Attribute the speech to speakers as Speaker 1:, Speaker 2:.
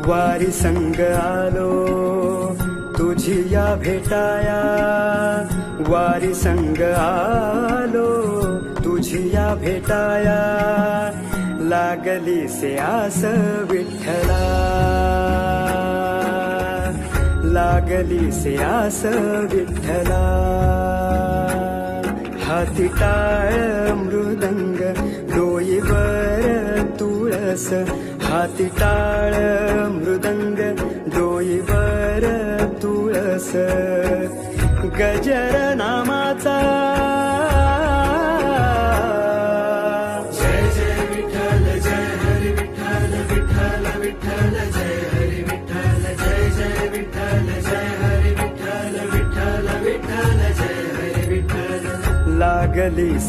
Speaker 1: वारी संग आलो तुझी या भेटाया, वारी संग आलो तुझी या भेटाया, लागली से आस विठ्ठला, लागली से आस विठ्ठला. हाती टाळ मृदंग डोईवर तुळस, हाती टाळ मृदंग डोईवर तुळस, गजर नामाचा
Speaker 2: जय जय विठ्ठल जय हरी विठ्ठल, विठ्ठल विठ्ठल जय हरी विठ्ठल, जय जय विठ्ठल जय हरी विठ्ठल, विठ्ठल विठ्ठल जय हरी विठ्ठल.
Speaker 1: लागली